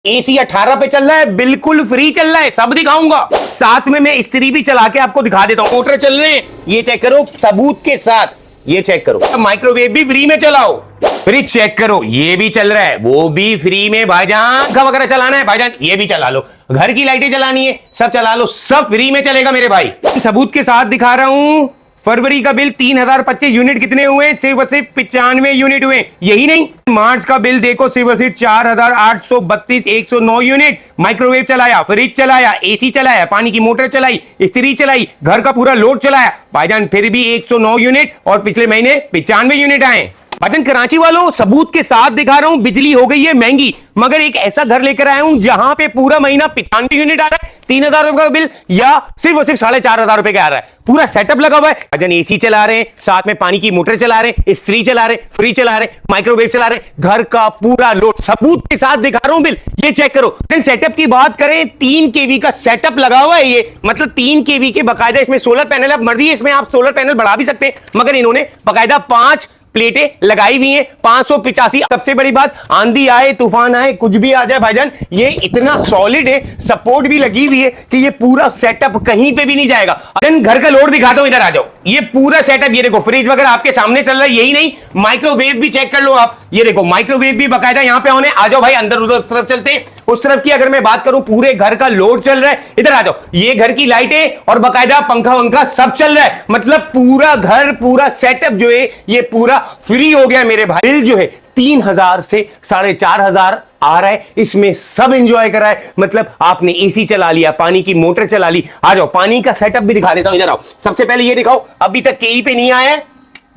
AC 18 पे चल रहा है, बिल्कुल फ्री चल रहा है, सब दिखाऊंगा। साथ में मैं इस्त्री भी चला के आपको दिखा देता हूं। मोटर चल रहे हैं, ये चेक करो सबूत के साथ, ये चेक करो। माइक्रोवेव भी फ्री में चलाओ। फ्रिज चेक करो, ये भी चल रहा है, वो भी फ्री में भाईजान। पंखा वगैरह चलाना है भाईजान, ये भी चला लो। घर की लाइटें चलानी है, सब चला लो, सब फ्री में चलेगा मेरे भाई। सबूत के साथ दिखा रहा हूं। फरवरी का बिल 3025 यूनिट कितने हुए? सिर्फ और सिर्फ 95 यूनिट हुए। यही नहीं, मार्च का बिल देखो, सिर्फ और सिर्फ 4832 109 यूनिट। माइक्रोवेव चलाया, फ्रिज चलाया, एसी चलाया, पानी की मोटर चलाई, इस्त्री चलाई, घर का पूरा लोड चलाया भाईजान, फिर भी 109 यूनिट। और पिछले महीने 95 यूनिट आए। भाईजान कराची वालों, सबूत के साथ दिखा रहा हूं। बिजली हो गई है महंगी, मगर एक ऐसा घर लेकर आया हूं जहां पे पूरा महीना 95 यूनिट आ रहा है, 3000 रुपए का बिल, या सिर्फ और सिर्फ 4500 रुपए का आ रहा है। पूरा सेटअप लगा हुआ है भाईजान। एसी चला रहे हैं, साथ में पानी की मोटर चला रहे हैं, इस्त्री चला रहे हैं, फ्रिज चला रहे हैं, माइक्रोवेव चला रहे हैं, घर का पूरा लोड। सबूत के साथ दिखा रहा हूं बिल, ये चेक करो। सेटअप की बात करें, 3 केवी का सेटअप लगा हुआ है ये, मतलब 3 केवी के बकायदा इसमें सोलर पैनल। अब मर्जी है, इसमें आप सोलर पैनल बढ़ा भी सकते हैं, मगर इन्होंने बकायदा 5 प्लेटें लगाई हुई हैं। 585। सबसे बड़ी बात, आंधी आए, तूफान आए, कुछ भी आ जाए भाईजान, ये इतना सॉलिड है, सपोर्ट भी लगी हुई है कि ये पूरा सेटअप कहीं पे भी नहीं जाएगा। घर का लोड दिखाता हूं, इधर आ जाओ। ये पूरा सेटअप, ये देखो फ्रिज वगैरह आपके सामने चल रहा है। यही नहीं, माइक्रोवेव भी चेक कर लो आप। ये देखो माइक्रोवेव भी बकायदा यहाँ पे होने। आ जाओ भाई, अंदर उधर तरफ चलते हैं। उस तरफ की अगर मैं बात करूं, पूरे घर का लोड चल रहा है। इधर आ जाओ, ये घर की लाइटें और बकायदा पंखा वंखा सब चल रहा है। मतलब पूरा घर, पूरा सेटअप जो है ये पूरा फ्री हो गया मेरे भाई। बिल जो है 3000 से 4500 आ रहा है, इसमें सब एंजॉय करा है। मतलब आपने एसी चला लिया, पानी की मोटर चला ली। आ जाओ, पानी का सेटअप भी दिखा देता हूं, इधर आओ। सबसे पहले ये दिखाओ, अभी तक केई पे नहीं आया है,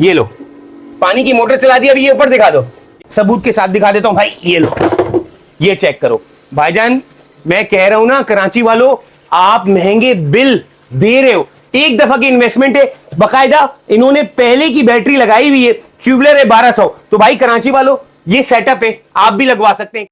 ये लो। पानी की मोटर चला दी, अभी ये ऊपर दिखा दो। सबूत के साथ दिखा देता हूं भाई, ये लो, ये चेक करो भाईजान। मैं कह रहा हूं ना कराची वालों, आप महंगे बिल दे रहे हो। एक दफा की इन्वेस्टमेंट है, बकायदा इन्होंने पहले की बैटरी लगाई हुई है, ट्यूबलर है 1200। तो भाई कराची वालों, ये सेटअप है, आप भी लगवा सकते हैं।